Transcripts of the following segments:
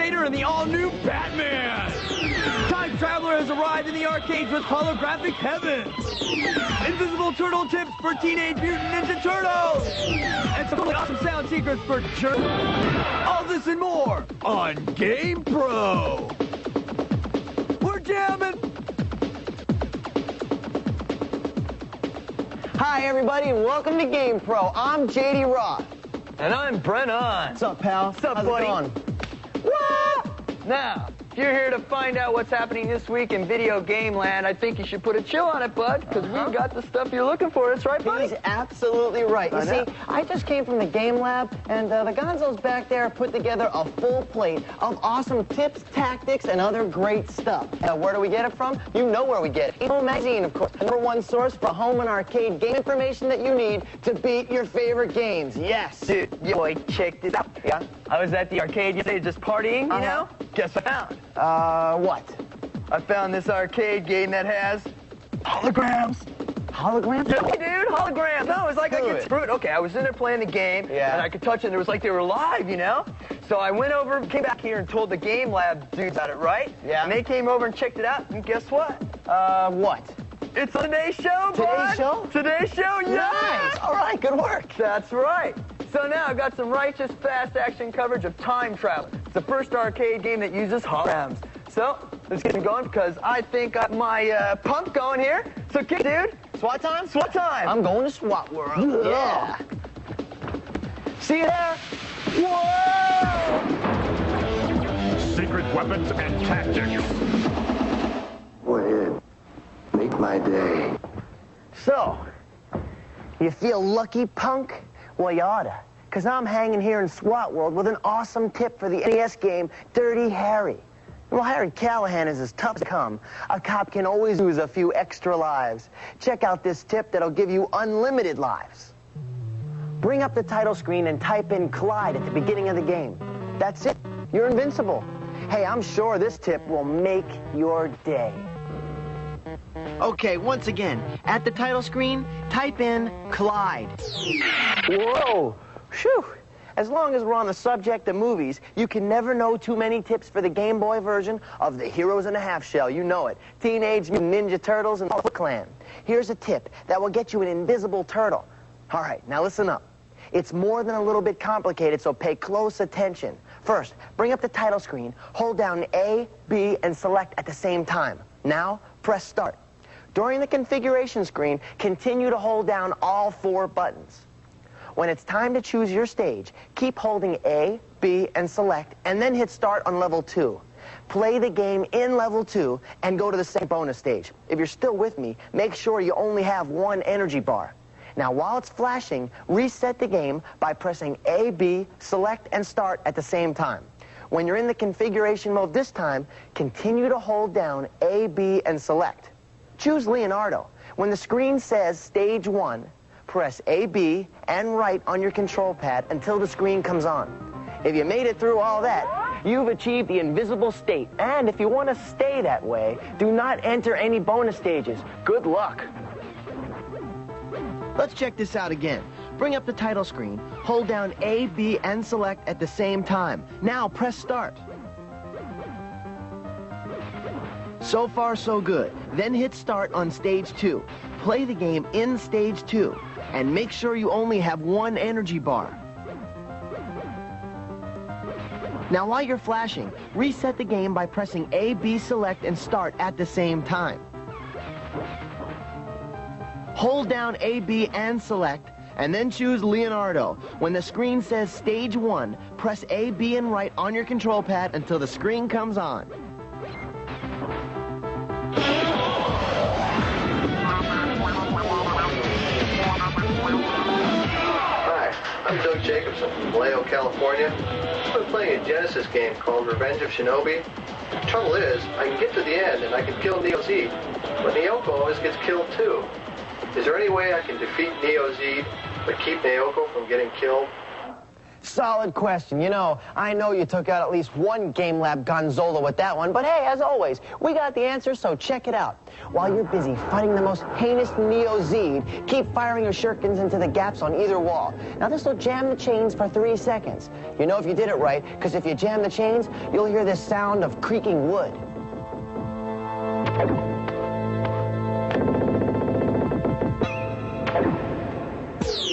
Crusader and the all-new Batman. Time Traveler has arrived in the arcades with holographic heaven. Invisible turtle tips for Teenage Mutant Ninja Turtles. And some really awesome sound secrets for all this and more on GamePro. We're jamming. Hi, everybody, and welcome to GamePro. I'm JD Roth. And I'm Brennan. What's up, pal? What's up, How's buddy? it going? What? Now, if you're here to find out what's happening this week in video game land, I think you should put a chill on it, bud, because we've got the stuff you're looking for. That's right, buddy? He's absolutely right. You see, I just came from the game lab, and the gonzos back there put together a full plate of awesome tips, tactics, and other great stuff. Where do we get it from? You know where we get it. Home Magazine, of course. #1 source for home and arcade game information that you need to beat your favorite games. Yes. Dude, yo, boy, check this out. Yeah? I was at the arcade yesterday just partying, you know? Guess what I found? What? I found this arcade game that has holograms. Holograms? Yeah, dude, holograms. No, it was like I get screwed. Okay, I was in there playing the game, and I could touch it, and it was like they were live, you know? So I went over, came back here, and told the game lab dudes about it, right? Yeah. And they came over and checked it out, and guess what? What? It's Today's Show, bud. Today's Show? Today's Show, yeah! Nice! All right, good work. That's right. So now I've got some righteous, fast-action coverage of Time Traveler. It's the first arcade game that uses holograms. So, let's get it going, because I think I got my pump going here. So, kick, dude. SWAT time? SWAT time. I'm going to SWAT World. Yeah. See you there. Whoa! Secret weapons and tactics. Go ahead. Make my day. So, you feel lucky, punk? Well, you oughta, because I'm hanging here in SWAT World with an awesome tip for the NES game, Dirty Harry. Well, Harry Callahan is as tough as come. A cop can always use a few extra lives. Check out this tip that'll give you unlimited lives. Bring up the title screen and type in Clyde at the beginning of the game. That's it. You're invincible. Hey, I'm sure this tip will make your day. Okay, once again, at the title screen, type in Clyde. Whoa! Phew! As long as we're on the subject of movies, you can never know too many tips for the Game Boy version of the Heroes in a Half Shell. You know it. Teenage Mutant Ninja Turtles and the Foot Clan. Here's a tip that will get you an invisible turtle. All right, now listen up. It's more than a little bit complicated, so pay close attention. First, bring up the title screen, hold down A, B, and select at the same time. Now, press start. During the configuration screen, continue to hold down all 4 buttons. When it's time to choose your stage, keep holding A, B, and select, and then hit start on level 2. Play the game in level 2 and go to the second bonus stage. If you're still with me, make sure you only have 1 energy bar. Now, while it's flashing, reset the game by pressing A, B, select, and start at the same time. When you're in the configuration mode this time, continue to hold down A, B, and select. Choose Leonardo. When the screen says Stage 1, press A, B, and right on your control pad until the screen comes on. If you made it through all that, you've achieved the invisible state. And if you want to stay that way, do not enter any bonus stages. Good luck. Let's check this out again. Bring up the title screen, hold down A, B, and select at the same time. Now press start. So far, so good. Then hit start on stage 2. Play the game in stage 2. And make sure you only have 1 energy bar. Now, while you're flashing, reset the game by pressing A, B, select, and start at the same time. Hold down A, B, and select, and then choose Leonardo. When the screen says Stage 1, press A, B, and right on your control pad until the screen comes on. Hi, I'm Doug Jacobson from Vallejo, California. I've been playing a Genesis game called Revenge of Shinobi. The trouble is, I can get to the end and I can kill Neo Zed, but Naoko always gets killed too. Is there any way I can defeat Neo Zed, but keep Naoko from getting killed? Solid question. You know, I know you took out at least one Game Lab Gonzola with that one, but hey, as always, we got the answer, so check it out. While you're busy fighting the most heinous Neo-Zed, keep firing your shurikens into the gaps on either wall. Now, this will jam the chains for 3 seconds. You know if you did it right, because if you jam the chains, you'll hear this sound of creaking wood.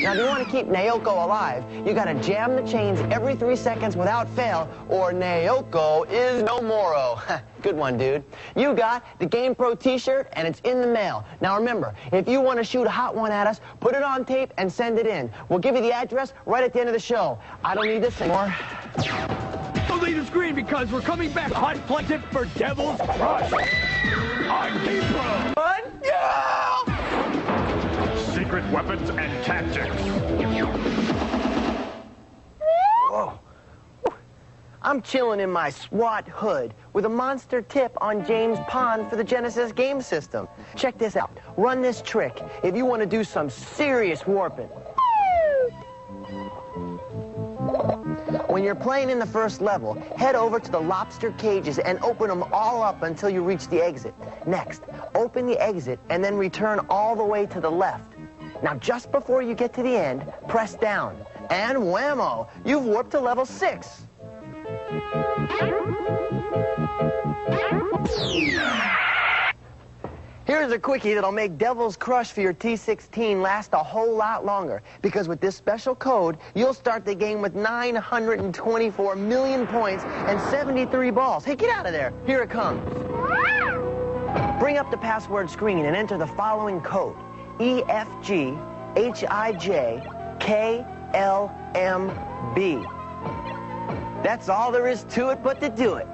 Now, if you want to keep Naoko alive, you got to jam the chains every 3 seconds without fail, or Naoko is no moro. Good one, dude. You got the GamePro t-shirt, and it's in the mail. Now, remember, if you want to shoot a hot one at us, put it on tape and send it in. We'll give you the address right at the end of the show. I don't need this anymore. Don't leave the screen because we're coming back. Hot flight tip for Devil's Crush on GamePro. Yeah! Secret weapons and tactics. Whoa. I'm chilling in my SWAT hood with a monster tip on James Pond for the Genesis game system. Check this out. Run this trick if you want to do some serious warping. When you're playing in the first level, head over to the lobster cages and open them all up until you reach the exit. Next, open the exit and then return all the way to the left. Now, just before you get to the end, press down. And whammo, you've warped to level 6. Here's a quickie that'll make Devil's Crush for your T16 last a whole lot longer. Because with this special code, you'll start the game with 924 million points and 73 balls. Hey, get out of there. Here it comes. Bring up the password screen and enter the following code. EFGHIJKLMB. That's all there is to it but to do it.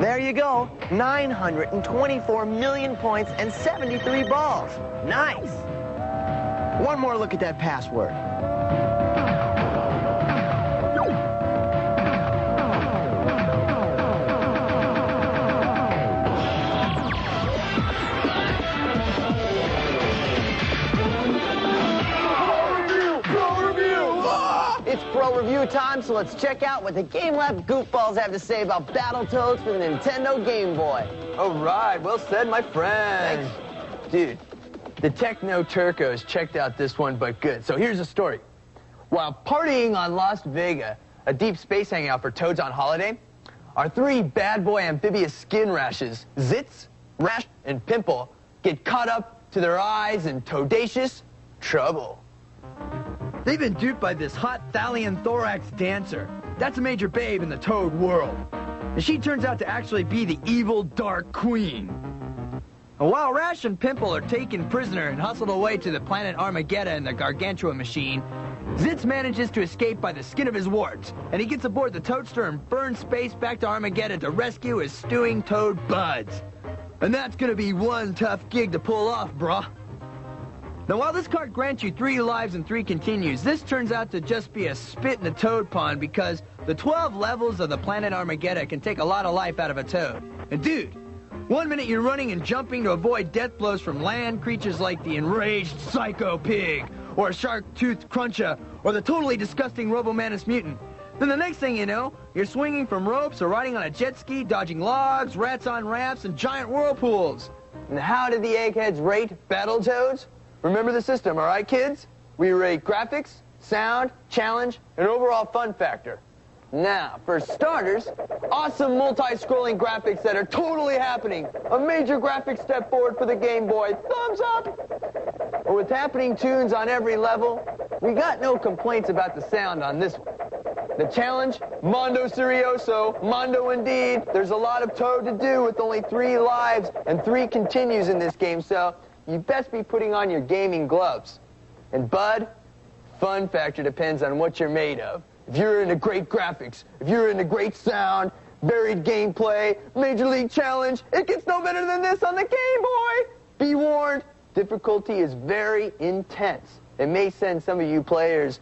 There you go. 924 million points and 73 balls. Nice. One more look at that password. It's Pro Review time, so let's check out what the Game Lab goofballs have to say about Battletoads for the Nintendo Game Boy. All right, well said, my friend. Thanks. Dude, the Techno Turcos checked out this one, but good. So here's the story. While partying on Las Vegas, a deep space hangout for Toads on holiday, our 3 bad boy amphibious skin rashes, Zitz, Rash, and Pimple, get caught up to their eyes in toadacious trouble. They've been duped by this hot Thalian thorax dancer. That's a major babe in the Toad world. And she turns out to actually be the evil Dark Queen. And while Rash and Pimple are taken prisoner and hustled away to the planet Armageddon in the Gargantua machine, Zitz manages to escape by the skin of his warts, and he gets aboard the Toadster and burns space back to Armageddon to rescue his stewing Toad buds. And that's gonna be one tough gig to pull off, brah. Now, while this card grants you 3 lives and 3 continues, this turns out to just be a spit in the Toad pond because the 12 levels of the planet Armageddon can take a lot of life out of a Toad. And dude, 1 minute you're running and jumping to avoid death blows from land creatures like the enraged Psycho Pig, or a shark-toothed Cruncha, or the totally disgusting Robomanus Mutant. Then the next thing you know, you're swinging from ropes or riding on a jet ski, dodging logs, rats on rafts, and giant whirlpools. And how did the eggheads rate Battletoads? Remember the system, all right, kids? We rate graphics, sound, challenge, and overall fun factor. Now, for starters, awesome multi-scrolling graphics that are totally happening. A major graphic step forward for the Game Boy. Thumbs up! Or with happening tunes on every level, we got no complaints about the sound on this one. The challenge, Mondo Serioso, Mondo indeed. There's a lot of Toad to do with only 3 lives and 3 continues in this game, so you best be putting on your gaming gloves. And Bud, fun factor depends on what you're made of. If you're into great graphics, if you're into great sound, varied gameplay, Major League Challenge, it gets no better than this on the Game Boy. Be warned, difficulty is very intense. It may send some of you players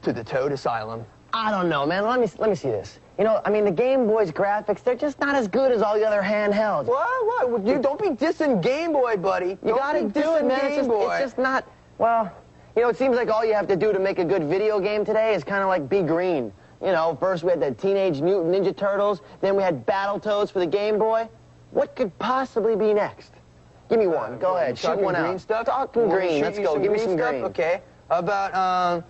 to the Toad Asylum. I don't know, man. Let me see this. You know, I mean, the Game Boy's graphics, they're just not as good as all the other handhelds. What? You don't be dissing Game Boy, buddy. You gotta do it, man. It's just not, well, You know, it seems like all you have to do to make a good video game today is kind of like be green. You know, first we had the Teenage Mutant Ninja Turtles, then we had Battletoads for the Game Boy. What could possibly be next? Give me one. Go ahead. Shoot one out. Green stuff? Talking green. Let's go. Give me some green. Okay. How about,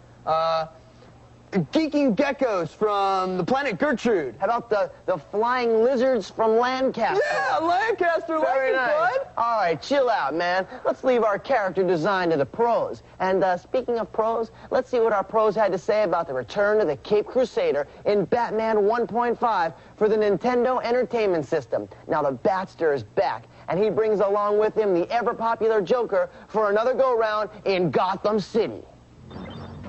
geeky geckos from the planet Gertrude. How about the flying lizards from Lancaster? Yeah, Lancaster. Very nice. nice. All right, chill out, man. Let's leave our character design to the pros. And speaking of pros, let's see what our pros had to say about the return of the Cape Crusader in Batman 1.5 for the Nintendo Entertainment System. Now, the Batster is back, and he brings along with him the ever-popular Joker for another go-round in Gotham City.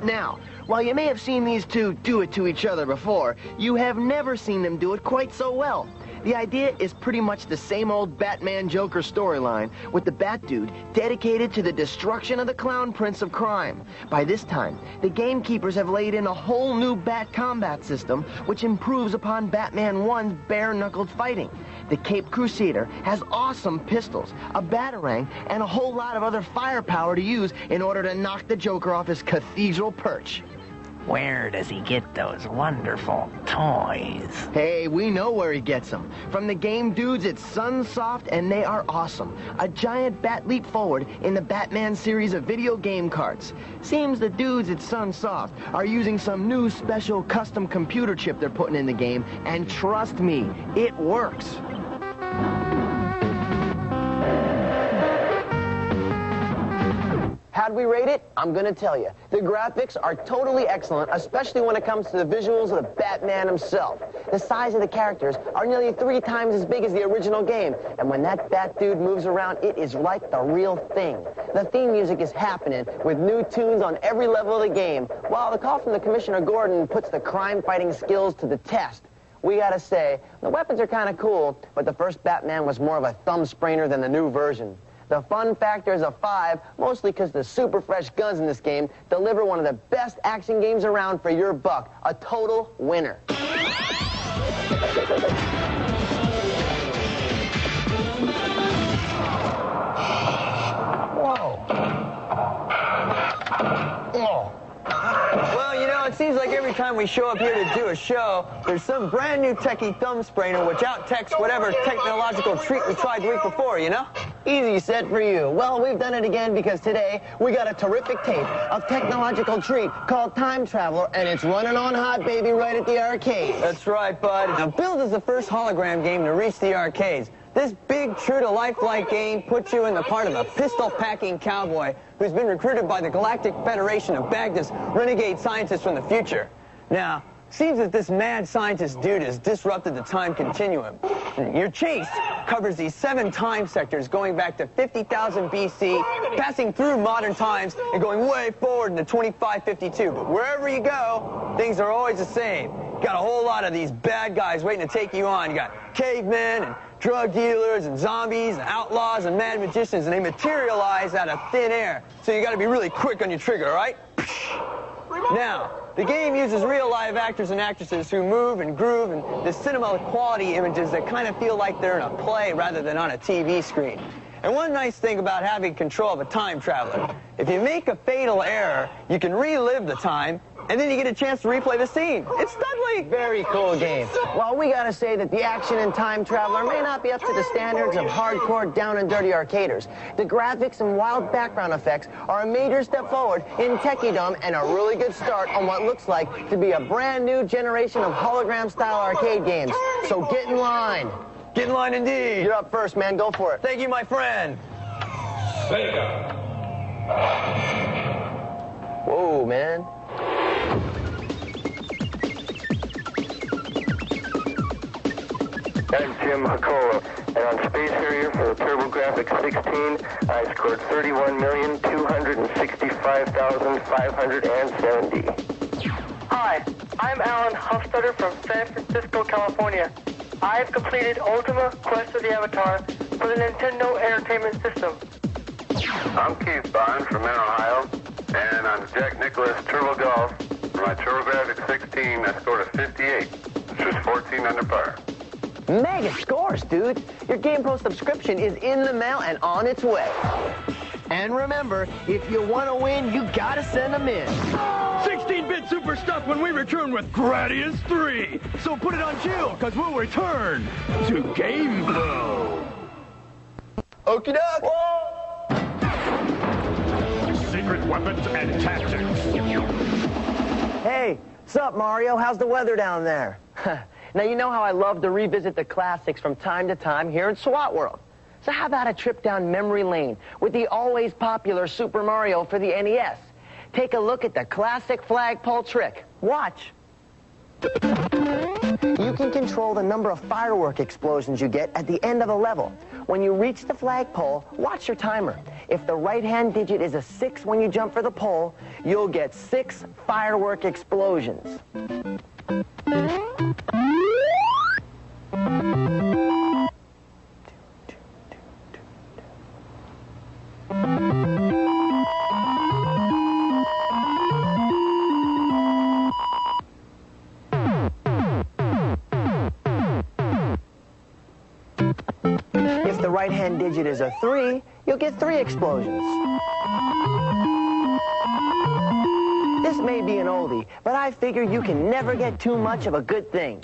Now, while you may have seen these two do it to each other before, you have never seen them do it quite so well. The idea is pretty much the same old Batman-Joker storyline, with the Bat-Dude dedicated to the destruction of the Clown Prince of Crime. By this time, the gamekeepers have laid in a whole new Bat combat system, which improves upon Batman 1's bare-knuckled fighting. The Cape Crusader has awesome pistols, a batarang, and a whole lot of other firepower to use in order to knock the Joker off his cathedral perch. Where does he get those wonderful toys? Hey, we know where he gets them. From the game dudes at Sunsoft, and they are awesome. A giant bat leap forward in the Batman series of video game carts. Seems the dudes at Sunsoft are using some new special custom computer chip they're putting in the game, and trust me, it works. How'd we rate it? I'm gonna tell you. The graphics are totally excellent, especially when it comes to the visuals of the Batman himself. The size of the characters are nearly 3 times as big as the original game, and when that Bat-Dude moves around, it is like the real thing. The theme music is happening, with new tunes on every level of the game, while the call from the Commissioner Gordon puts the crime-fighting skills to the test. We gotta say, the weapons are kind of cool, but the first Batman was more of a thumb-sprainer than the new version. The fun factor is a 5, mostly because the super fresh guns in this game deliver one of the best action games around for your buck. A total winner. Whoa. Oh. Well, you know, it seems like every time we show up here to do a show, there's some brand new techie thumb sprainer which out-techs whatever technological treat we tried the week before, you know? Easy set for you. Well, we've done it again because today we got a terrific tape of technological treat called Time Traveler, and it's running on hot, baby, right at the arcade. That's right, bud. Now, billed as the first hologram game to reach the arcades, this big, true-to-life-like game puts you in the part of a pistol-packing cowboy who's been recruited by the Galactic Federation of Baghdad's renegade scientists from the future. Now, seems that this mad scientist dude has disrupted the time continuum. Your chase covers these 7 time sectors going back to 50,000 BC, passing through modern times and going way forward into 2552. But wherever you go, things are always the same. You got a whole lot of these bad guys waiting to take you on. You got cavemen and drug dealers and zombies and outlaws and mad magicians, and they materialize out of thin air. So you got to be really quick on your trigger, all right? Now, the game uses real live actors and actresses who move and groove and the cinema quality images that kind of feel like they're in a play rather than on a TV screen. And one nice thing about having control of a time traveler, if you make a fatal error, you can relive the time, and then you get a chance to replay the scene. It's studly. Very cool game. Well, we gotta say that the action in Time Traveler may not be up to the standards of hardcore, down-and-dirty arcaders. The graphics and wild background effects are a major step forward in techie-dom and a really good start on what looks like to be a brand new generation of hologram-style arcade games. So get in line. Get in line indeed. You're up first, man. Go for it. Thank you, my friend. Sega. Whoa, man. I'm Jim Hakola, and on Space Harrier for the TurboGrafx 16, I scored 31,265,570. Hi, I'm Alan Hofstadter from San Francisco, California. I've completed Ultima Quest of the Avatar for the Nintendo Entertainment System. I'm Keith Bond from Ohio, and on Jack Nicklaus Turbo Golf for my TurboGrafx 16, I scored a 58, which was 14 under par. Mega scores, dude. Your GamePro subscription is in the mail and on its way. And remember, if you want to win, you gotta send them in. 16-bit super stuff when we return with Gradius 3. So put it on chill, because we'll return to Gamepro. Okie doke. Secret weapons and tactics. Hey, what's up, Mario? How's the weather down there? Now, you know how I love to revisit the classics from time to time here in SWAT World. So how about a trip down memory lane with the always popular Super Mario for the NES? Take a look at the classic flagpole trick. Watch. You can control the number of firework explosions you get at the end of a level. When you reach the flagpole, watch your timer. If the right-hand digit is a 6 when you jump for the pole, you'll get 6 firework explosions. If the right-hand digit is a 3, you'll get 3 explosions. This may be an oldie, but I figure you can never get too much of a good thing.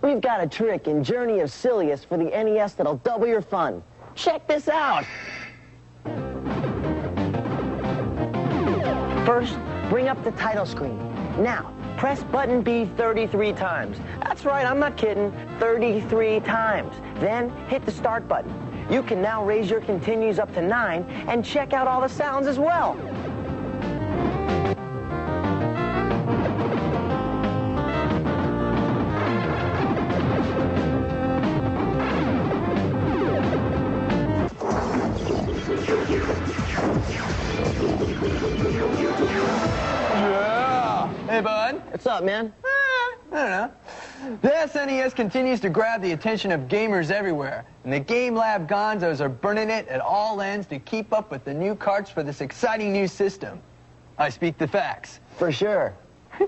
We've got a trick in Journey of Silius for the NES that'll double your fun. Check this out. First, bring up the title screen. Now, press button B 33 times. That's right, I'm not kidding. 33 times. Then hit the start button. You can now raise your continues up to 9 and check out all the sounds as well. Yeah. Hey, bud. What's up, man? I don't know. The SNES continues to grab the attention of gamers everywhere, and the Game Lab gonzos are burning it at all ends to keep up with the new carts for this exciting new system. I speak the facts. For sure.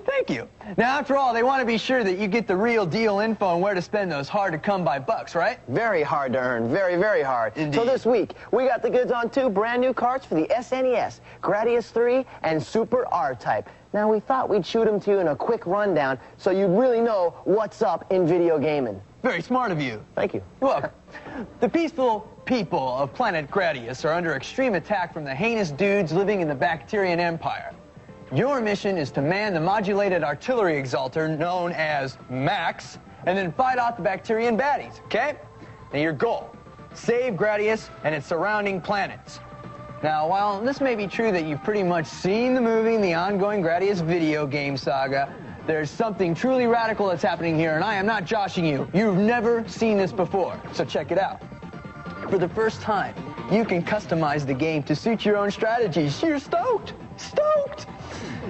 Thank you. Now, after all, they want to be sure that you get the real deal info on where to spend those hard-to-come-by bucks, right? Very hard to earn. Very, very hard. Indeed. So this week, we got the goods on 2 brand new carts for the SNES, Gradius 3 and Super R-Type. Now, we thought we'd shoot them to you in a quick rundown so you'd really know what's up in video gaming. Very smart of you. Thank you. You're welcome. The peaceful people of planet Gradius are under extreme attack from the heinous dudes living in the Bacterian Empire. Your mission is to man the modulated artillery exalter known as Max, and then fight off the Bacterian baddies, okay? Now, your goal, save Gradius and its surrounding planets. Now, while this may be true that you've pretty much seen the movie and the ongoing Gradius video game saga, there's something truly radical that's happening here, and I am not joshing you. You've never seen this before, so check it out. For the first time, you can customize the game to suit your own strategies. You're stoked! Stoked!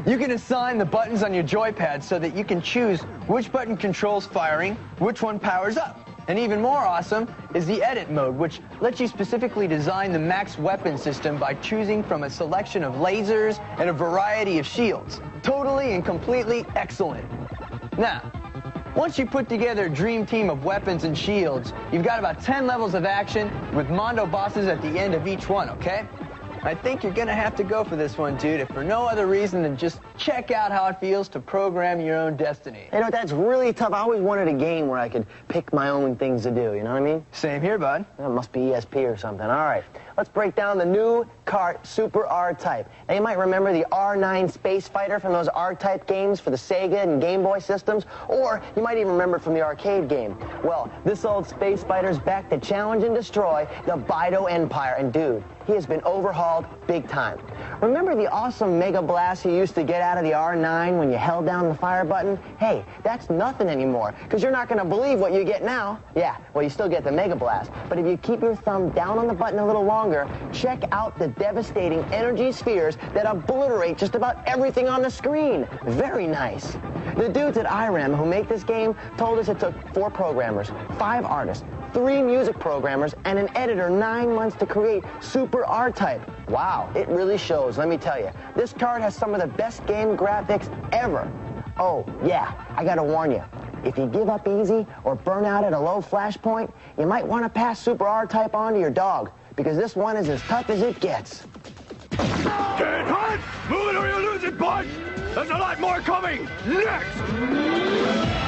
You can assign the buttons on your joypad so that you can choose which button controls firing, which one powers up. And even more awesome is the edit mode, which lets you specifically design the max weapon system by choosing from a selection of lasers and a variety of shields. Totally and completely excellent. Now, once you put together a dream team of weapons and shields, you've got about 10 levels of action with Mondo bosses at the end of each one, okay? I think you're gonna have to go for this one, dude, if for no other reason than just check out how it feels to program your own destiny. You know, that's really tough. I always wanted a game where I could pick my own things to do, you know what I mean? Same here, bud. That must be ESP or something. All right, let's break down the new cart Super R-Type. Now, you might remember the R9 Space Fighter from those R-Type games for the Sega and Game Boy systems, or you might even remember it from the arcade game. Well, this old Space Fighter's back to challenge and destroy the Bido Empire, and dude, he has been overhauled big time. Remember the awesome Mega Blast you used to get out of the R9 when you held down the fire button? Hey, that's nothing anymore, because you're not going to believe what you get now. Yeah, well, you still get the Mega Blast, but if you keep your thumb down on the button a little longer, check out the devastating energy spheres that obliterate just about everything on the screen. Very nice. The dudes at IREM who make this game told us it took 4 programmers, 5 artists, 3 music programmers, and an editor 9 months to create Super R-Type. Wow, it really shows, let me tell you. This card has some of the best game graphics ever. Oh, yeah, I gotta warn you. If you give up easy or burn out at a low flash point, you might want to pass Super R-Type on to your dog, because this one is as tough as it gets. Get hot! Move it or you lose it, bud! There's a lot more coming! Next!